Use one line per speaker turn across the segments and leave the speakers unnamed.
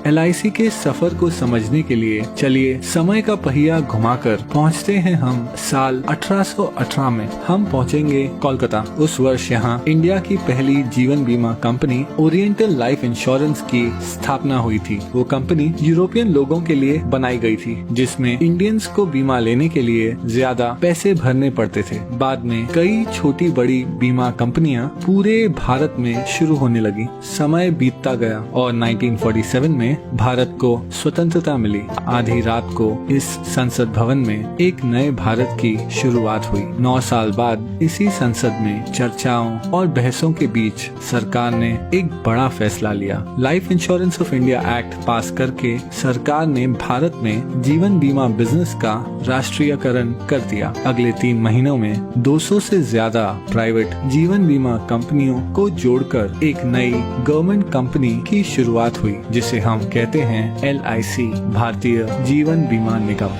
LIC के सफर को समझने के लिए चलिए समय का पहिया घुमाकर पहुंचते हैं हम साल 1818 में। हम पहुंचेंगे कोलकाता। उस वर्ष यहाँ इंडिया की पहली जीवन बीमा कंपनी ओरिएंटल लाइफ इंश्योरेंस की स्थापना हुई थी। वो कंपनी यूरोपियन लोगों के लिए बनाई गई थी, जिसमें इंडियंस को बीमा लेने के लिए ज्यादा पैसे भरने पड़ते थे। बाद में कई छोटी बड़ी बीमा कंपनियां पूरे भारत में शुरू होने लगी। समय बीतता गया और 1947 में भारत को स्वतंत्रता मिली। आधी रात को इस संसद भवन में एक नए भारत की शुरुआत हुई। 9 साल बाद इसी संसद में चर्चाओं और बहसों के बीच सरकार ने एक बड़ा फैसला लिया। Life insurance of India act पास करके सरकार ने भारत में जीवन बीमा बिजनेस का राष्ट्रीयकरण कर दिया। अगले 3 महीनों में 200 से ज्यादा प्राइवेट जीवन बीमा कंपनियों को जोड़कर एक नई गवर्नमेंट कंपनी की शुरुआत हुई, जिसे हम कहते हैं LIC, भारतीय जीवन बीमा निगम।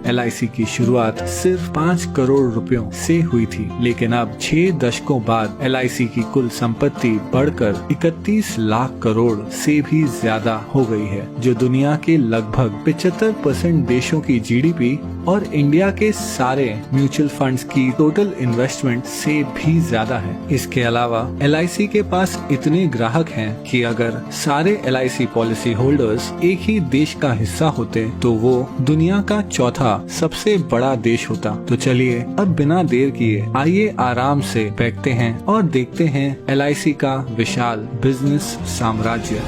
LIC की शुरुआत सिर्फ 5 करोड़ रुपयों से हुई थी, लेकिन अब 6 दशकों बाद LIC की कुल संपत्ति बढ़कर 31 लाख करोड़ से भी ज्यादा हो गई है, जो दुनिया के लगभग 75% देशों की GDP और इंडिया के सारे म्यूचुअल फंड्स की टोटल इन्वेस्टमेंट से भी ज्यादा है। इसके अलावा LIC के पास इतने ग्राहक हैं कि अगर सारे LIC पॉलिसी होल्डर्स एक ही देश का हिस्सा होते तो वो दुनिया का चौथा सबसे बड़ा देश होता। तो चलिए अब बिना देर किए आइए आराम से बैठते हैं और देखते हैं LIC का विशाल बिजनेस साम्राज्य।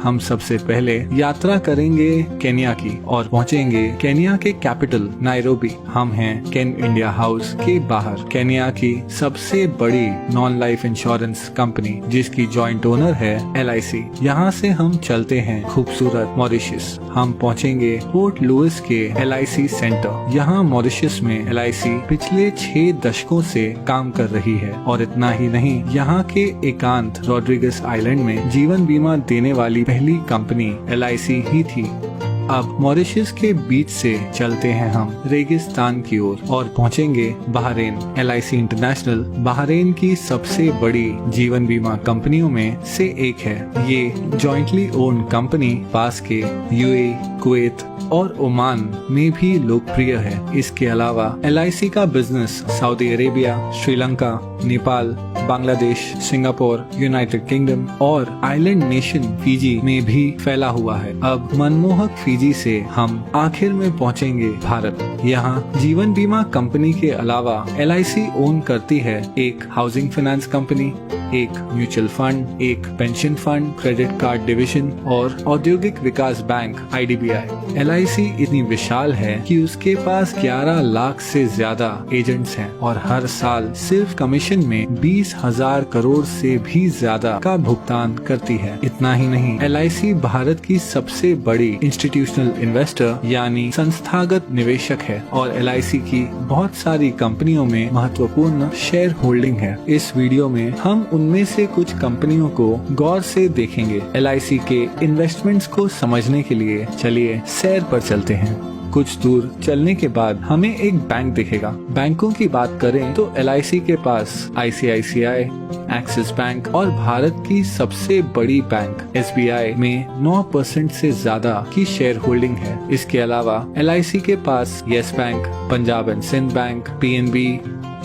हम सबसे पहले यात्रा करेंगे केन्या की और पहुंचेंगे केन्या के कैपिटल नायरोबी। हम हैं केन इंडिया हाउस के बाहर। केन्या की सबसे बड़ी नॉन लाइफ इंश्योरेंस कंपनी, जिसकी जॉइंट ओनर है LIC। यहाँ से हम चलते हैं खूबसूरत मॉरिशस। हम पहुंचेंगे पोर्ट लुइस के LIC सेंटर। यहाँ मॉरिशस में LIC पिछले 6 दशकों से काम कर रही है। और इतना ही नहीं, यहाँ के एकांत रॉड्रिगस आइलैंड में जीवन बीमा देने वाली पहली कंपनी LIC ही थी। अब मॉरिशस के बीच से चलते हैं हम रेगिस्तान की ओर और पहुंचेंगे बहरीन। LIC इंटरनेशनल बहरीन की सबसे बड़ी जीवन बीमा कंपनियों में से एक है। ये जॉइंटली ओन्ड कंपनी पास के UAE, कुवैत और ओमान में भी लोकप्रिय है। इसके अलावा LIC का business Saudi Arabia, Sri Lanka, Nepal, Bangladesh, Singapore, United kingdom और आइलैंड नेशन फिजी में भी फैला हुआ है। अब मनमोहक फिजी से हम आखिर में पहुंचेंगे भारत। यहाँ जीवन बीमा कंपनी के अलावा LIC ओन करती है एक हाउसिंग फाइनेंस कंपनी, एक म्यूचुअल फंड, एक pension fund, credit card division और औद्योगिक विकास बैंक IDBI। LIC इतनी विशाल है कि उसके पास 11 लाख से ज्यादा एजेंट्स हैं और हर साल सिर्फ कमीशन में 20,000 करोड़ से भी ज्यादा का भुगतान करती है। इतना ही नहीं, LIC भारत की सबसे बड़ी इंस्टीट्यूशनल इन्वेस्टर यानी संस्थागत निवेशक है और LIC की बहुत सारी कंपनियों में महत्वपूर्ण शेयर होल्डिंग है। इस वीडियो में हम उनमें से कुछ कंपनियों को गौर से देखेंगे। LIC के इन्वेस्टमेंट्स को समझने के लिए चलिए सैर पर चलते हैं। कुछ दूर चलने के बाद हमें एक बैंक दिखेगा। बैंकों की बात करें तो LIC के पास ICICI, एक्सिस बैंक और भारत की सबसे बड़ी बैंक SBI में 9% से ज्यादा की शेयर होल्डिंग है। इसके अलावा LIC के पास Yes Bank, Punjab and Sindh bank, PNB,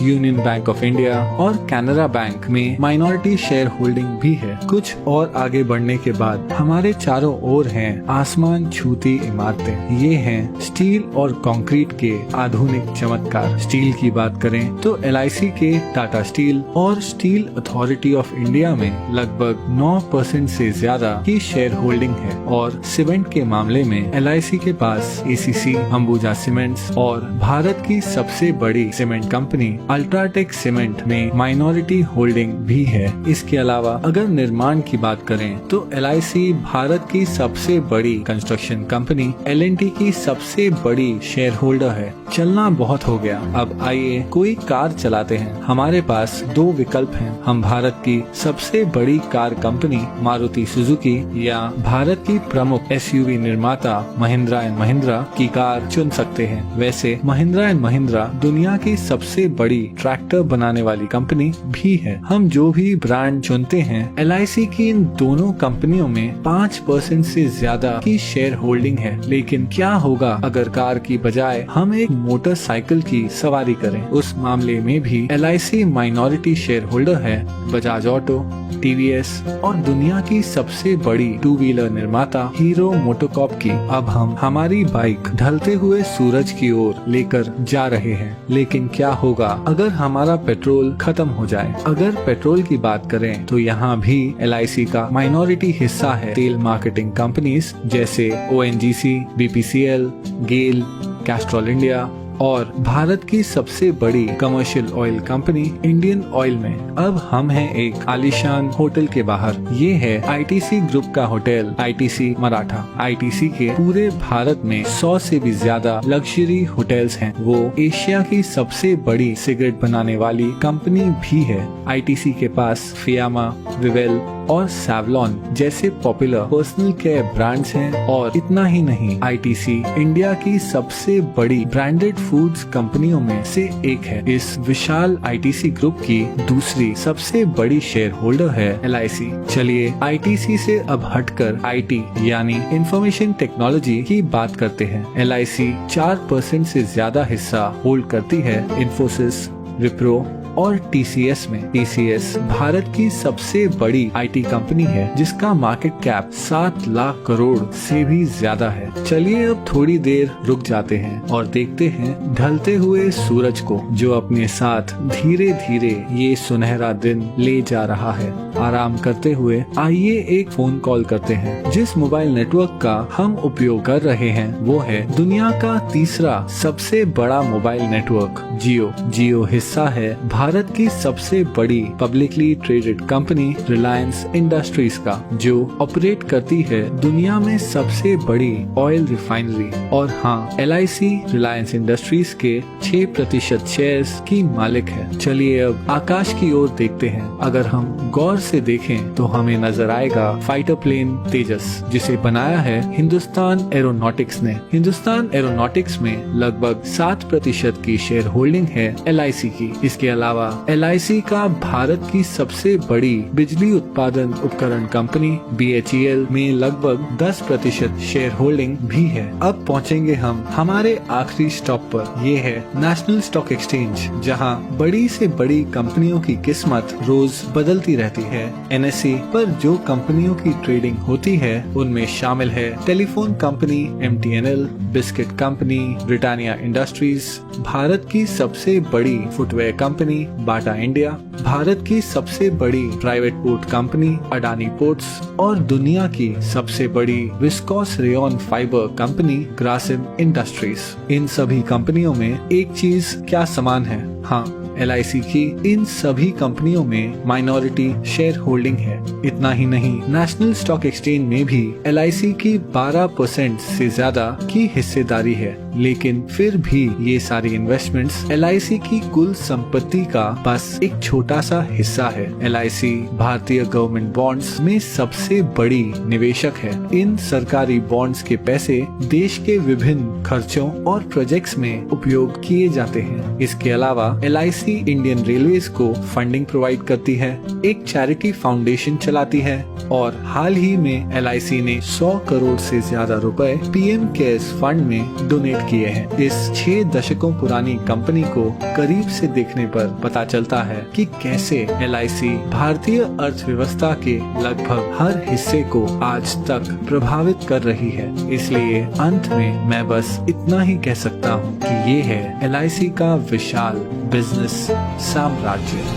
Union Bank of India और कैनरा बैंक में माइनॉरिटी शेयर होल्डिंग भी है। कुछ और आगे बढ़ने के बाद हमारे चारों ओर हैं आसमान छूती इमारतें। ये हैं स्टील और कंक्रीट के आधुनिक चमत्कार। स्टील की बात करें तो LIC के टाटा स्टील और स्टील अथॉरिटी ऑफ इंडिया में लगभग 9% से ज्यादा की शेयर होल्डिंग है। और सीमेंट के मामले में LIC के पास ACC, अंबुजा सीमेंट्स और भारत की सबसे बड़ी सीमेंट कंपनी अल्ट्राटेक सीमेंट में माइनॉरिटी होल्डिंग भी है। इसके अलावा अगर निर्माण की बात करें तो LIC भारत की सबसे बड़ी कंस्ट्रक्शन कंपनी L&T की सबसे बड़ी शेयर होल्डर है। चलना बहुत हो गया, अब आइए कोई कार चलाते हैं। हमारे पास 2 विकल्प हैं। हम भारत की सबसे बड़ी कार कंपनी मारुति सुजुकी या भारत की प्रमुख SUV निर्माता महिंद्रा एंड महिंद्रा की कार चुन सकते हैं। वैसे महिंद्रा एंड महिंद्रा दुनिया की सबसे बड़ी बड़ी ट्रैक्टर बनाने वाली कंपनी भी है। हम जो भी ब्रांड चुनते हैं, LIC की इन दोनों कंपनियों में 5% से ज्यादा की शेयर होल्डिंग है। लेकिन क्या होगा अगर कार की बजाय हम एक मोटरसाइकिल की सवारी करें? उस मामले में भी LIC माइनॉरिटी शेयर होल्डर है। बजाज ऑटो, TVS और दुनिया की सबसे बड़ी 2 व्हीलर निर्माता हीरो मोटोकॉर्प की। अब हम हमारी बाइक ढलते हुए सूरज की ओर लेकर जा रहे हैं। लेकिन क्या होगा अगर हमारा पेट्रोल खत्म हो जाए? अगर पेट्रोल की बात करें तो यहाँ भी LIC का माइनॉरिटी हिस्सा है। तेल मार्केटिंग कंपनीज जैसे ONGC, BPCL, गेल, कैस्ट्रॉल इंडिया और भारत की सबसे बड़ी commercial oil company Indian oil में। अब हम हैं एक आलीशान होटल के बाहर। ये है ITC ग्रुप का होटल, ITC मराठा। ITC के पूरे भारत में 100 से भी ज्यादा लग्जरी होटल्स हैं। वो एशिया की सबसे बड़ी सिगरेट बनाने वाली कंपनी भी है। ITC के पास फियामा, विवेल और सैवलॉन जैसे पॉपुलर पर्सनल केयर ब्रांड्स हैं। और इतना ही नहीं, ITC इंडिया की सबसे बड़ी ब्रांडेड फूड्स कंपनियों में से एक है। इस विशाल ITC ग्रुप की दूसरी सबसे बड़ी शेयर होल्डर है LIC। चलिए ITC से अब हटकर IT यानी इंफॉर्मेशन टेक्नोलॉजी की बात करते हैं। LIC 4% से ज्यादा हिस्सा होल्ड करती है इन्फोसिस, विप्रो और TCS में। TCS भारत की सबसे बड़ी IT कंपनी है जिसका मार्केट कैप 7 लाख करोड़ से भी ज्यादा है। चलिए अब थोड़ी देर रुक जाते हैं और देखते हैं ढलते हुए सूरज को, जो अपने साथ धीरे धीरे ये सुनहरा दिन ले जा रहा है। आराम करते हुए आइए एक फोन कॉल करते हैं। जिस मोबाइल नेटवर्क का हम उपयोग कर रहे हैं वो है दुनिया का तीसरा सबसे बड़ा मोबाइल नेटवर्क जियो। जियो हिस्सा है भारत की सबसे बड़ी publicly traded company Reliance industries का, जो ऑपरेट करती है दुनिया में सबसे बड़ी ऑयल रिफाइनरी। और हाँ, LIC रिलायंस इंडस्ट्रीज के 6% शेयर्स की मालिक है। चलिए अब आकाश की ओर देखते हैं। अगर हम गौर से देखें तो हमें नजर आएगा फाइटर प्लेन तेजस, जिसे बनाया है हिंदुस्तान एरोनॉटिक्स ने। हिंदुस्तान एरोनॉटिक्स में लगभग 7% की शेयर होल्डिंग है LIC की। इसके अलावा LIC का भारत की सबसे बड़ी बिजली उत्पादन उपकरण कंपनी BHEL में लगभग 10% शेयर होल्डिंग भी है। अब पहुंचेंगे हम हमारे आखिरी स्टॉप पर। ये है नेशनल स्टॉक एक्सचेंज, जहां बड़ी से बड़ी कंपनियों की किस्मत रोज बदलती रहती है। NSE पर जो कंपनियों की ट्रेडिंग होती है उनमें शामिल है telephone company MTNL, biscuit company Britannia industries, Bharat की सबसे बड़ी footwear company Bata India, Bharat की सबसे बड़ी private port company Adani ports और दुनिया की सबसे बड़ी viscose rayon fibre company Grasim industries. इन सभी कंपनियों में एक चीज क्या समान है? हाँ, LIC की इन सभी कंपनियों में माइनॉरिटी शेयर होल्डिंग है। इतना ही नहीं, नेशनल स्टॉक एक्सचेंज में भी LIC की 12% से ज्यादा की हिस्सेदारी है। लेकिन फिर भी ये सारी इन्वेस्टमेंट्स LIC की कुल संपत्ति का बस एक छोटा सा हिस्सा है। LIC भारतीय गवर्नमेंट बॉन्ड्स में सबसे बड़ी निवेशक है। इन सरकारी बॉन्ड्स के पैसे देश के विभिन्न खर्चों और प्रोजेक्ट्स में उपयोग किए जाते हैं। इसके अलावा LIC इंडियन रेलवेज को फंडिंग प्रोवाइड करती है, एक चैरिटी फाउंडेशन चलाती है और हाल ही में LIC ने 100 करोड़ से ज्यादा रुपए PM केयर्स फंड में डोनेट किए हैं। इस 6 दशकों पुरानी कंपनी को करीब से देखने पर पता चलता है कि कैसे LIC भारतीय अर्थव्यवस्था के लगभग हर हिस्से को आज तक प्रभावित कर रही है। इसलिए अंत में मैं बस इतना ही कह सकता हूँ कि ये है LIC का विशाल बिजनेस साम्राज्य।